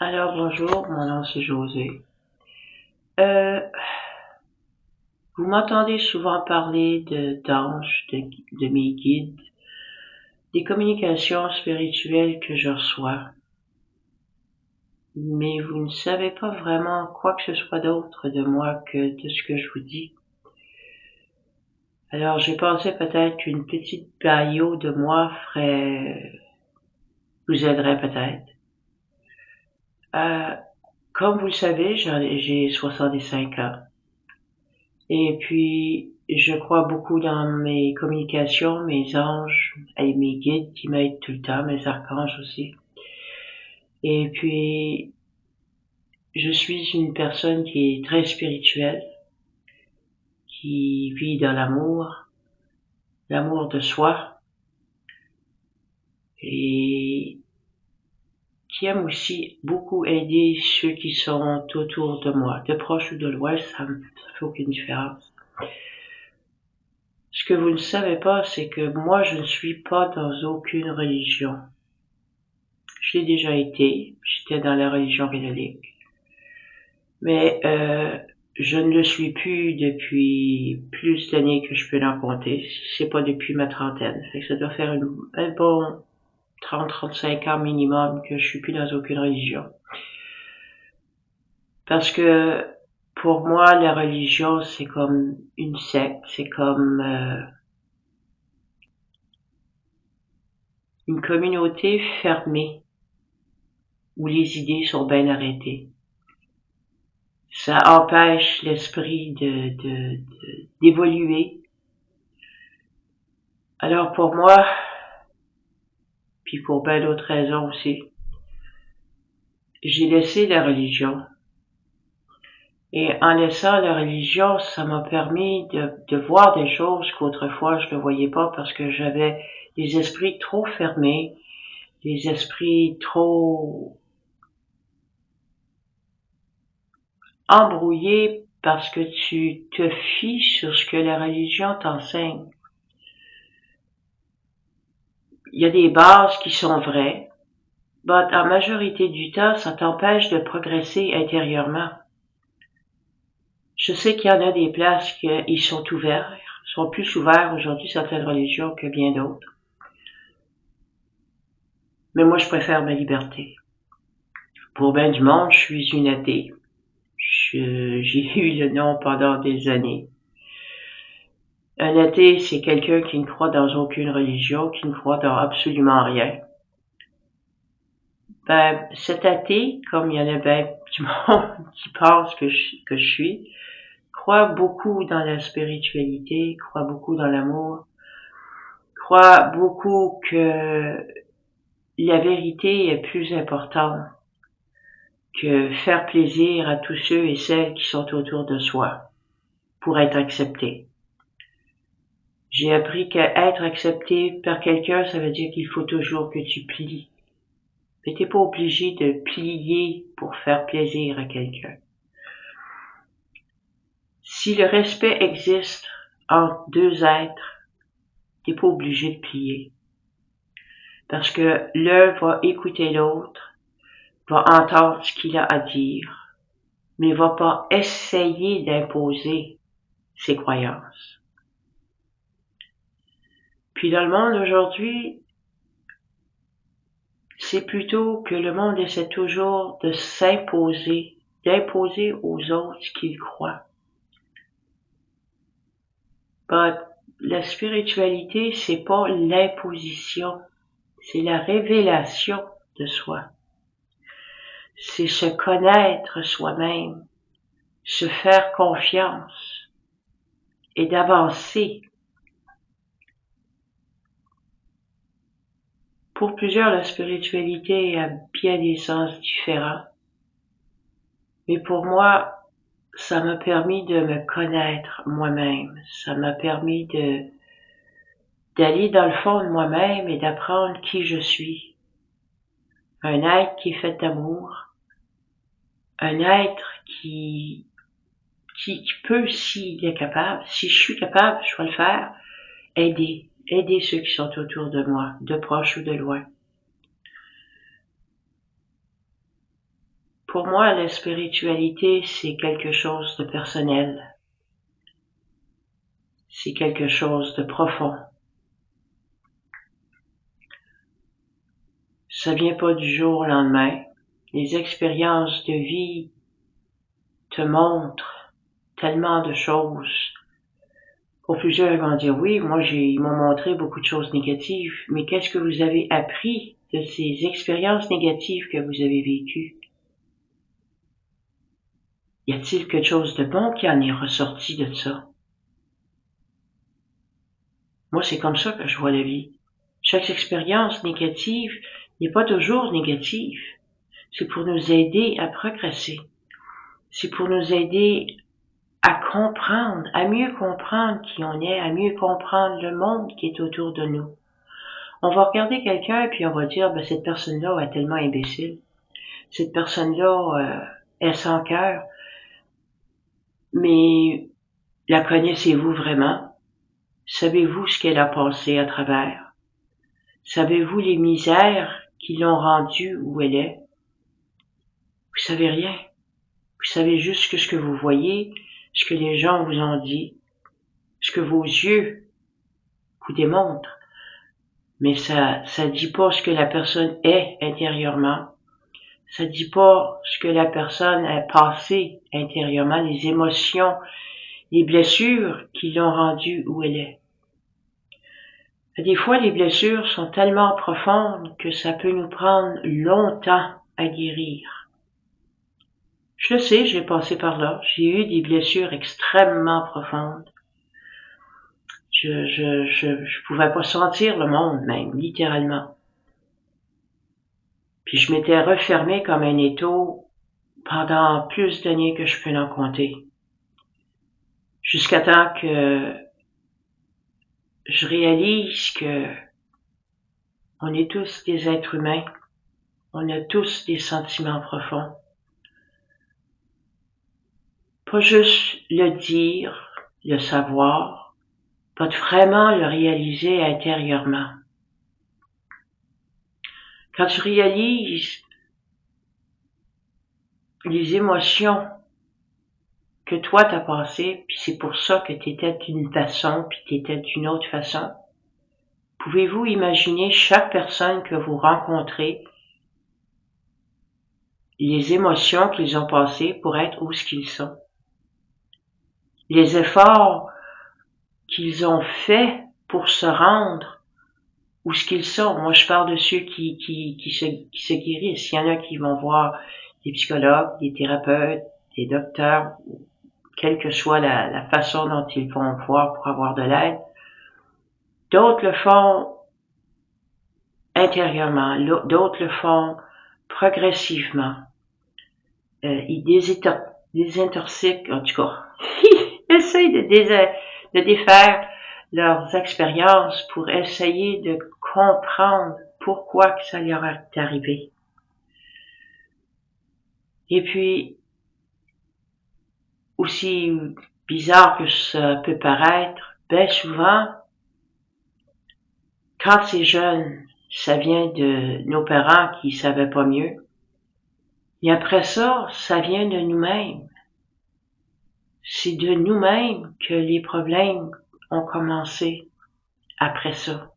Alors bonjour, mon nom c'est José. Euh, Vous m'entendez souvent parler d'anges, de mes guides, des communications spirituelles que je reçois, mais vous ne savez pas vraiment quoi que ce soit d'autre de moi que de ce que je vous dis. Alors j'ai pensé peut-être qu'une petite bio de moi vous aiderait peut-être. Euh, Comme vous le savez, j'ai 65 ans. Et puis, je crois beaucoup dans mes communications, mes anges et mes guides qui m'aident tout le temps, mes archanges aussi. Et puis, je suis une personne qui est très spirituelle, qui vit dans l'amour de soi, et qui aime aussi beaucoup aider ceux qui sont autour de moi, de proche ou de loin, ça fait aucune différence. Ce que vous ne savez pas, c'est que moi, je ne suis pas dans aucune religion. J'ai déjà été, j'étais dans la religion catholique, mais je ne le suis plus depuis plus d'années que je peux en compter. C'est pas depuis ma trentaine. Fait que ça doit faire un bon 30-35 ans minimum que je suis plus dans aucune religion. Parce que pour moi, la religion, c'est comme une secte, c'est comme une communauté fermée où les idées sont bien arrêtées. Ça empêche l'esprit d'évoluer. Alors pour moi, puis pour bien d'autres raisons aussi, j'ai laissé la religion. Et en laissant la religion, ça m'a permis de voir des choses qu'autrefois je ne voyais pas parce que j'avais des esprits trop fermés, des esprits trop embrouillés parce que tu te fies sur ce que la religion t'enseigne. Il y a des bases qui sont vraies, mais en majorité du temps, ça t'empêche de progresser intérieurement. Je sais qu'il y en a des places qui sont ouverts, sont plus ouverts aujourd'hui certaines religions que bien d'autres. Mais moi, je préfère ma liberté. Pour bien du monde, je suis une athée. J'ai eu le nom pendant des années. Un athée, c'est quelqu'un qui ne croit dans aucune religion, qui ne croit dans absolument rien. Ben, cet athée, comme il y en a bien du monde qui pense que je suis, croit beaucoup dans la spiritualité, croit beaucoup dans l'amour, croit beaucoup que la vérité est plus importante que faire plaisir à tous ceux et celles qui sont autour de soi pour être accepté. J'ai appris qu'être accepté par quelqu'un, ça veut dire qu'il faut toujours que tu plies. Mais t'es pas obligé de plier pour faire plaisir à quelqu'un. Si le respect existe entre deux êtres, t'es pas obligé de plier. Parce que l'un va écouter l'autre, va entendre ce qu'il a à dire, mais va pas essayer d'imposer ses croyances. Puis dans le monde aujourd'hui, c'est plutôt que le monde essaie toujours de s'imposer, d'imposer aux autres ce qu'ils croient. But la spiritualité, c'est pas l'imposition, c'est la révélation de soi. C'est se connaître soi-même, se faire confiance et d'avancer. Pour plusieurs, la spiritualité a bien des sens différents. Mais pour moi, ça m'a permis de me connaître moi-même. Ça m'a permis d'aller dans le fond de moi-même et d'apprendre qui je suis. Un être qui est fait d'amour. Un être qui peut, s'il est capable, si je suis capable, je vais le faire, aider. Aider ceux qui sont autour de moi, de proche ou de loin. Pour moi, la spiritualité, c'est quelque chose de personnel. C'est quelque chose de profond. Ça vient pas du jour au lendemain. Les expériences de vie te montrent tellement de choses. Pour plusieurs, ils vont dire, oui, ils m'ont montré beaucoup de choses négatives, mais qu'est-ce que vous avez appris de ces expériences négatives que vous avez vécues? Y a-t-il quelque chose de bon qui en est ressorti de ça? Moi, c'est comme ça que je vois la vie. Chaque expérience négative n'est pas toujours négative. C'est pour nous aider à progresser. C'est pour nous aider à comprendre, à mieux comprendre qui on est, à mieux comprendre le monde qui est autour de nous. On va regarder quelqu'un et puis on va dire, ben, cette personne-là est tellement imbécile. Cette personne-là est sans cœur. Mais la connaissez-vous vraiment? Savez-vous ce qu'elle a passé à travers? Savez-vous les misères qui l'ont rendue où elle est? Vous savez rien. Vous savez juste que ce que vous voyez, ce que les gens vous ont dit, ce que vos yeux vous démontrent. Mais ça dit pas ce que la personne est intérieurement. Ça dit pas ce que la personne a passé intérieurement, les émotions, les blessures qui l'ont rendue où elle est. Des fois, les blessures sont tellement profondes que ça peut nous prendre longtemps à guérir. Je le sais, j'ai passé par là. J'ai eu des blessures extrêmement profondes. Je pouvais pas sentir le monde, même, littéralement. Puis je m'étais refermé comme un étau pendant plus d'années que je peux en compter. Jusqu'à temps que je réalise que on est tous des êtres humains. On a tous des sentiments profonds. Pas juste le dire, le savoir, pas vraiment le réaliser intérieurement. Quand tu réalises les émotions que toi t'as passées, puis c'est pour ça que t'étais d'une façon, puis t'étais d'une autre façon, pouvez-vous imaginer chaque personne que vous rencontrez, les émotions qu'ils ont passées pour être où ce qu'ils sont? Les efforts qu'ils ont faits pour se rendre où ce qu'ils sont. Moi, je parle de ceux qui se guérissent. Il y en a qui vont voir des psychologues, des thérapeutes, des docteurs, quelle que soit la façon dont ils vont voir pour avoir de l'aide. D'autres le font intérieurement, d'autres le font progressivement. Ils désintoxiquent, en tout cas, ils essayent de défaire leurs expériences pour essayer de comprendre pourquoi que ça leur est arrivé. Et puis, aussi bizarre que ça peut paraître, ben souvent, quand c'est jeune, ça vient de nos parents qui savaient pas mieux. Et après ça, ça vient de nous-mêmes. C'est de nous-mêmes que les problèmes ont commencé après ça.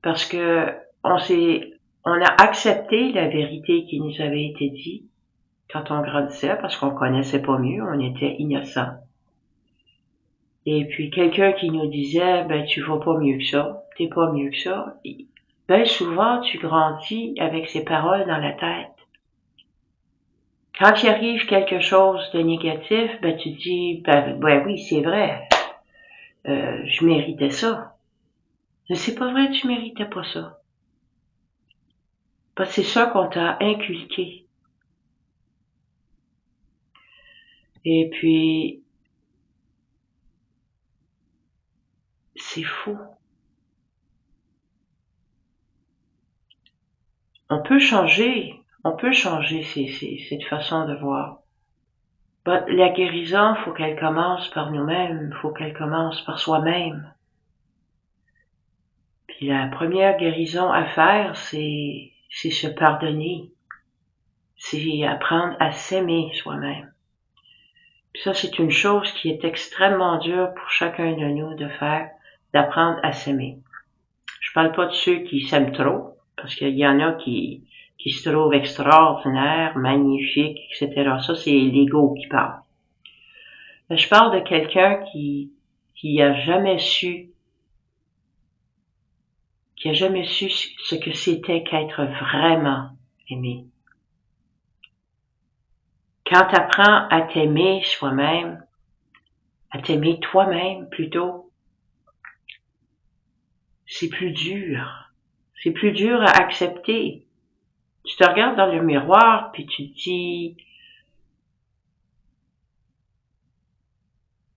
Parce que on a accepté la vérité qui nous avait été dite quand on grandissait, parce qu'on connaissait pas mieux, on était innocents. Et puis quelqu'un qui nous disait, ben tu vas pas mieux que ça, t'es pas mieux que ça. Ben souvent tu grandis avec ces paroles dans la tête. Quand il arrive quelque chose de négatif, ben tu dis, ben oui c'est vrai, je méritais ça. Mais c'est pas vrai, tu méritais pas ça. Parce que c'est ça qu'on t'a inculqué. Et puis, c'est faux. On peut changer cette façon de voir. La guérison, faut qu'elle commence par nous-mêmes, faut qu'elle commence par soi-même. Puis la première guérison à faire, c'est se pardonner. c'est apprendre à s'aimer soi-même. Puis ça, c'est une chose qui est extrêmement dure pour chacun de nous de faire, d'apprendre à s'aimer. Je parle pas de ceux qui s'aiment trop, parce qu'il y en a qui se trouvent extraordinaires, magnifiques, etc. Ça, c'est l'ego qui parle. Mais je parle de quelqu'un qui a jamais su ce que c'était qu'être vraiment aimé. Quand tu apprends à t'aimer soi-même, à t'aimer toi-même plutôt, c'est plus dur. C'est plus dur à accepter. Tu te regardes dans le miroir puis tu te dis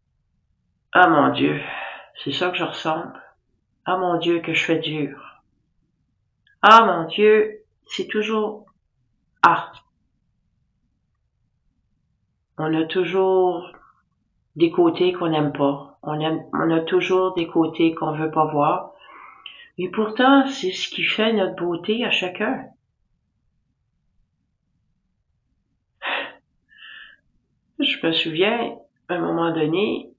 « Ah mon Dieu, c'est ça que je ressemble. Ah mon Dieu, que je fais dur. Ah mon Dieu, c'est toujours... Ah, on a toujours des côtés qu'on n'aime pas. On a toujours des côtés qu'on veut pas voir. Et pourtant, c'est ce qui fait notre beauté à chacun. Je me souviens, à un moment donné,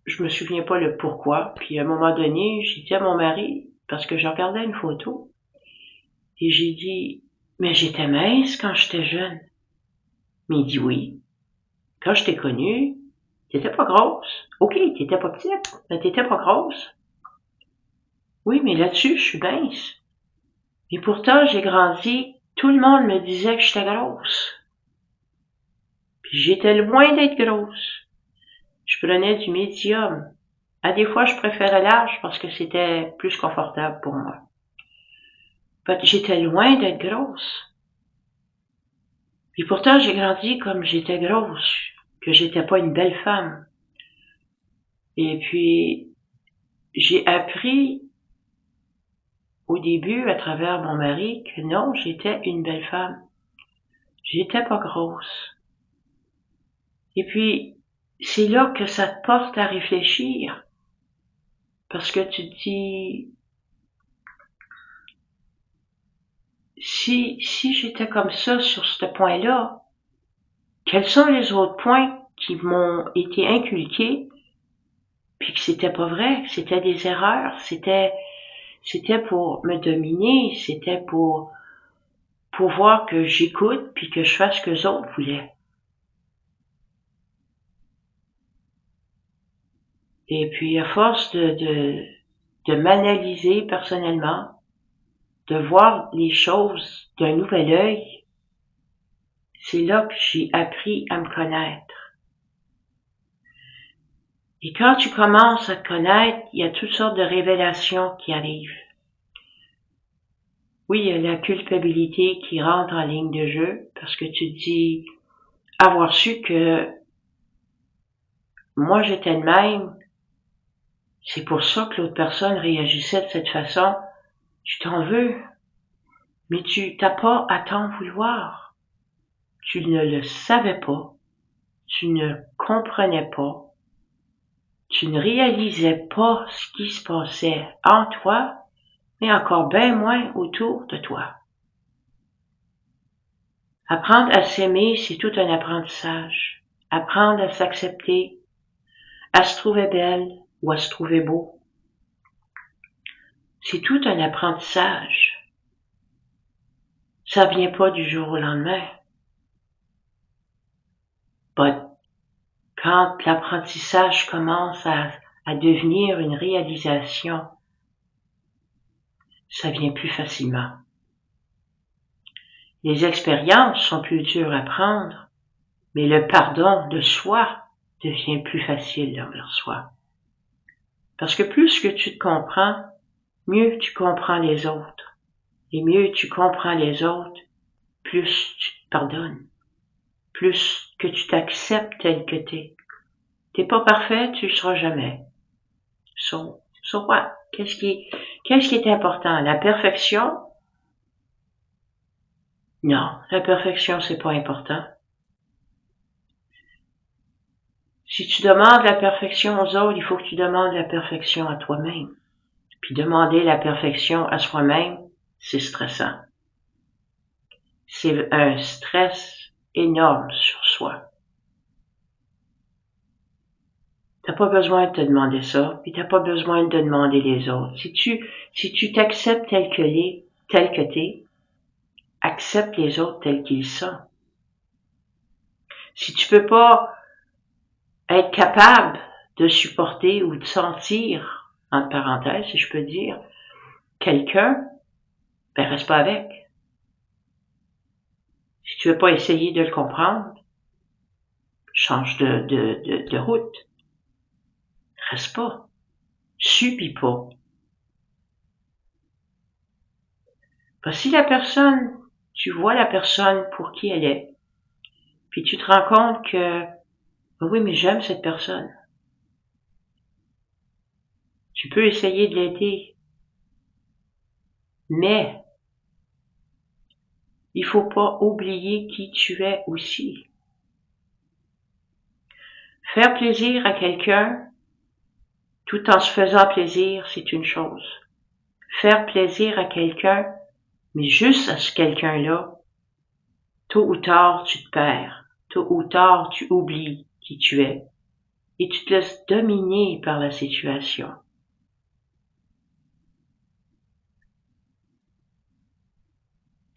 je me souviens pas le pourquoi, puis à un moment donné, j'ai dit à mon mari, parce que je regardais une photo, et j'ai dit, mais j'étais mince quand j'étais jeune. Mais il dit oui. Quand je t'ai connue, t'étais pas grosse. Ok, t'étais pas petite, mais t'étais pas grosse. Oui, mais là-dessus, je suis mince. Et pourtant, j'ai grandi, tout le monde me disait que j'étais grosse. Puis j'étais loin d'être grosse. Je prenais du médium. À des fois, je préférais large parce que c'était plus confortable pour moi. J'étais loin d'être grosse. Et pourtant, j'ai grandi comme j'étais grosse, que j'étais pas une belle femme. Et puis, j'ai appris au début, à travers mon mari, que non, j'étais une belle femme. J'étais pas grosse. Et puis, c'est là que ça te porte à réfléchir. Parce que tu te dis, si j'étais comme ça sur ce point-là, quels sont les autres points qui m'ont été inculqués, puis que c'était pas vrai, que c'était des erreurs, c'était pour me dominer, c'était pour voir que j'écoute puis que je fasse ce que les autres voulaient. Et puis à force de m'analyser personnellement, de voir les choses d'un nouvel œil, c'est là que j'ai appris à me connaître. Et quand tu commences à te connaître, il y a toutes sortes de révélations qui arrivent. Oui, il y a la culpabilité qui rentre en ligne de jeu, parce que tu te dis, avoir su que moi j'étais de même, c'est pour ça que l'autre personne réagissait de cette façon, tu t'en veux, mais tu t'as pas à t'en vouloir. Tu ne le savais pas, tu ne comprenais pas, tu ne réalisais pas ce qui se passait en toi, mais encore bien moins autour de toi. Apprendre à s'aimer, c'est tout un apprentissage. Apprendre à s'accepter, à se trouver belle ou à se trouver beau. C'est tout un apprentissage. Ça vient pas du jour au lendemain. Quand l'apprentissage commence à devenir une réalisation, ça vient plus facilement. Les expériences sont plus dures à prendre, mais le pardon de soi devient plus facile envers soi. Parce que plus que tu te comprends, mieux tu comprends les autres. Et mieux tu comprends les autres, plus tu te pardonnes. Plus que tu t'acceptes tel que t'es. T'es pas parfait, tu le seras jamais. So what? Qu'est-ce qui est important? La perfection? Non, la perfection, c'est pas important. Si tu demandes la perfection aux autres, il faut que tu demandes la perfection à toi-même. Puis demander la perfection à soi-même, c'est stressant. c'est un stress énorme sur soi. T'as pas besoin de te demander ça, puis t'as pas besoin de demander les autres. Si tu t'acceptes tel que t'es, accepte les autres tels qu'ils sont. Si tu peux pas être capable de supporter ou de sentir, entre parenthèses, si je peux dire, quelqu'un, ben reste pas avec. Si tu veux pas essayer de le comprendre, change de route. Reste pas. Subis pas. Parce que si la personne, tu vois la personne pour qui elle est, puis tu te rends compte que, ben oui, mais j'aime cette personne. Tu peux essayer de l'aider. Mais, il faut pas oublier qui tu es aussi. Faire plaisir à quelqu'un, tout en se faisant plaisir, c'est une chose. Faire plaisir à quelqu'un, mais juste à ce quelqu'un-là, tôt ou tard, tu te perds. Tôt ou tard, tu oublies qui tu es. Et tu te laisses dominer par la situation.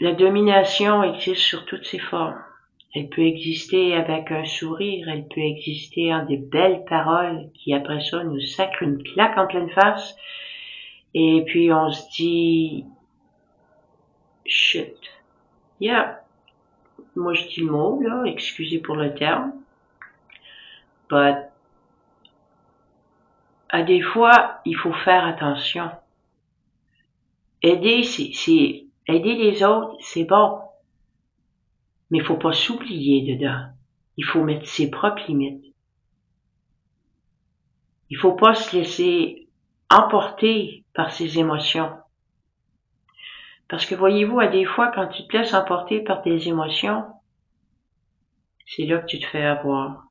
La domination existe sur toutes ses formes. Elle peut exister avec un sourire, elle peut exister en des belles paroles qui après ça nous sacrent une claque en pleine face. Et puis on se dit, shit. Yeah. Moi je dis le mot, là, excusez pour le terme. But, à des fois, il faut faire attention. Aider les autres, c'est bon. Mais il faut pas s'oublier dedans. Il faut mettre ses propres limites. Il faut pas se laisser emporter par ses émotions. Parce que voyez-vous, à des fois, quand tu te laisses emporter par tes émotions, c'est là que tu te fais avoir.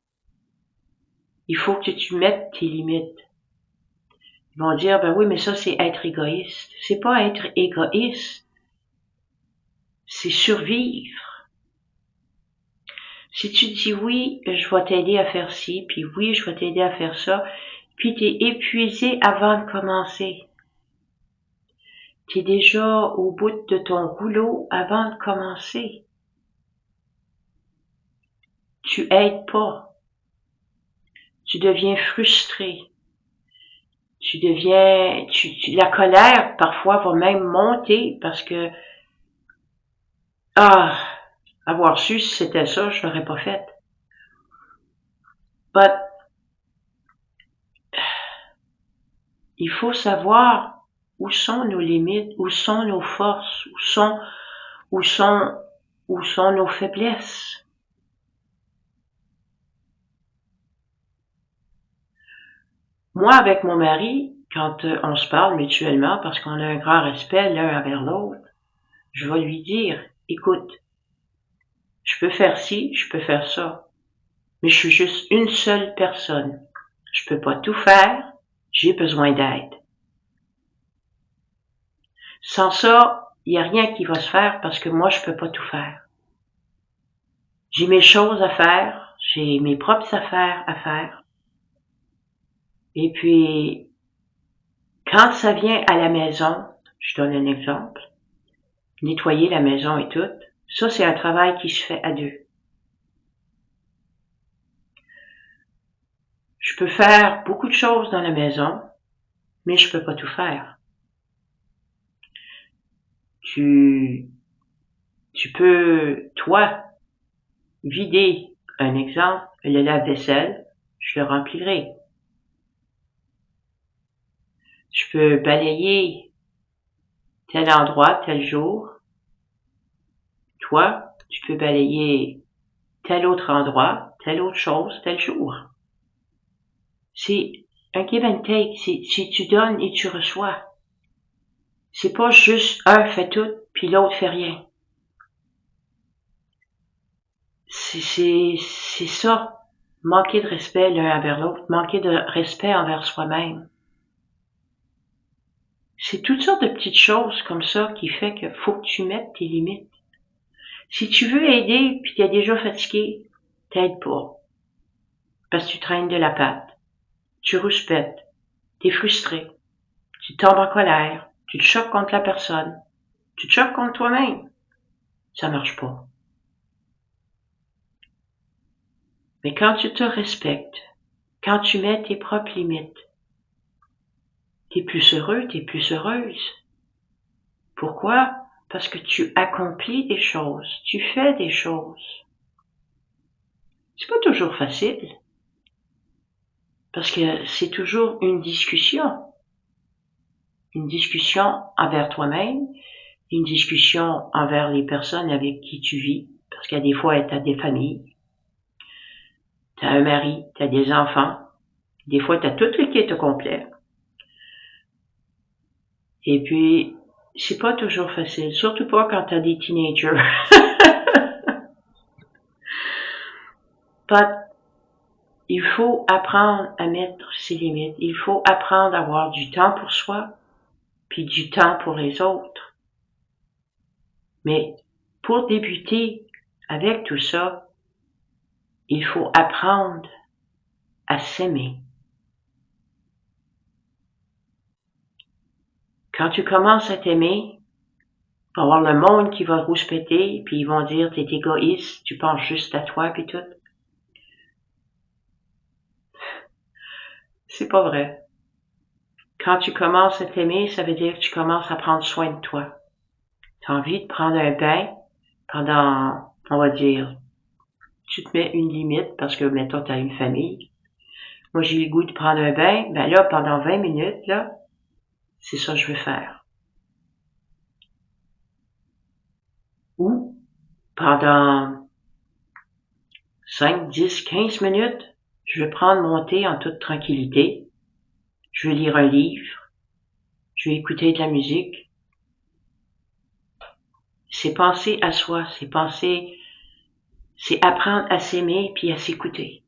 Il faut que tu mettes tes limites. Ils vont dire, ben oui, mais ça, c'est être égoïste. C'est pas être égoïste. C'est survivre. Si tu dis oui, je vais t'aider à faire ci, puis oui, je vais t'aider à faire ça, puis t'es épuisé avant de commencer. T'es déjà au bout de ton rouleau avant de commencer. Tu aides pas. Tu deviens frustré. La colère parfois va même monter parce que, avoir su si c'était ça, je l'aurais pas fait. But, il faut savoir où sont nos limites, où sont nos forces, où sont nos faiblesses. Moi, avec mon mari, quand on se parle mutuellement, parce qu'on a un grand respect l'un envers l'autre, je vais lui dire, écoute, je peux faire ci, je peux faire ça, mais je suis juste une seule personne. Je peux pas tout faire, j'ai besoin d'aide. Sans ça, il y a rien qui va se faire parce que moi, je peux pas tout faire. J'ai mes choses à faire, j'ai mes propres affaires à faire. Et puis, quand ça vient à la maison, je donne un exemple, nettoyer la maison et tout, ça c'est un travail qui se fait à deux. Je peux faire beaucoup de choses dans la maison, mais je peux pas tout faire. Tu peux, toi, vider, un exemple, le lave-vaisselle, je le remplirai. Je peux balayer tel endroit, tel jour. Toi, tu peux balayer tel autre endroit, telle autre chose, tel jour. C'est un give and take, c'est tu donnes et tu reçois. C'est pas juste un fait tout, puis l'autre fait rien. C'est ça. Manquer de respect l'un envers l'autre, manquer de respect envers soi-même. C'est toutes sortes de petites choses comme ça qui fait que faut que tu mettes tes limites. Si tu veux aider puis t'es déjà fatigué, t'aides pas. Parce que tu traînes de la patte, tu rouspètes, t'es frustré, tu tombes en colère, tu te choques contre la personne, tu te choques contre toi-même. Ça marche pas. Mais quand tu te respectes, quand tu mets tes propres limites, t'es plus heureux, t'es plus heureuse. Pourquoi? Parce que tu accomplis des choses, tu fais des choses. C'est pas toujours facile. Parce que c'est toujours une discussion. Une discussion envers toi-même, une discussion envers les personnes avec qui tu vis. Parce qu'il y a des fois, t'as des familles, t'as un mari, t'as des enfants. Des fois, t'as toute l'équipe au complet. Et puis, c'est pas toujours facile, surtout pas quand t'as des teenagers. Il faut apprendre à mettre ses limites. Il faut apprendre à avoir du temps pour soi, puis du temps pour les autres. Mais pour débuter avec tout ça, il faut apprendre à s'aimer. Quand tu commences à t'aimer, il va y avoir le monde qui va rouspéter, puis ils vont dire t'es égoïste, tu penses juste à toi, puis tout. C'est pas vrai. Quand tu commences à t'aimer, ça veut dire que tu commences à prendre soin de toi. Tu as envie de prendre un bain pendant, on va dire, tu te mets une limite parce que, mettons, tu as une famille. Moi, j'ai le goût de prendre un bain. Ben là, pendant 20 minutes, là, c'est ça que je veux faire. Ou, pendant 5, 10, 15 minutes, je vais prendre mon thé en toute tranquillité. Je vais lire un livre. Je vais écouter de la musique. C'est penser à soi. C'est apprendre à s'aimer puis à s'écouter.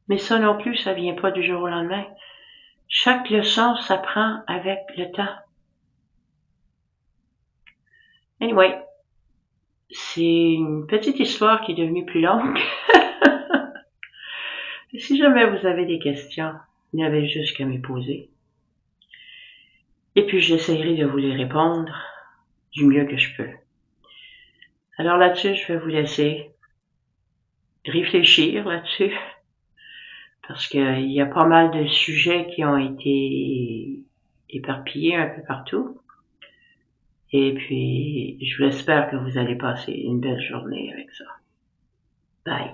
Mais ça non plus, ça vient pas du jour au lendemain. Chaque leçon s'apprend avec le temps. Anyway, c'est une petite histoire qui est devenue plus longue. Si jamais vous avez des questions, il n'y avait juste qu'à me poser. Et puis j'essaierai de vous les répondre du mieux que je peux. Alors là-dessus, je vais vous laisser réfléchir là-dessus. Parce qu'il y a pas mal de sujets qui ont été éparpillés un peu partout. Et puis, je l'espère que vous allez passer une belle journée avec ça. Bye.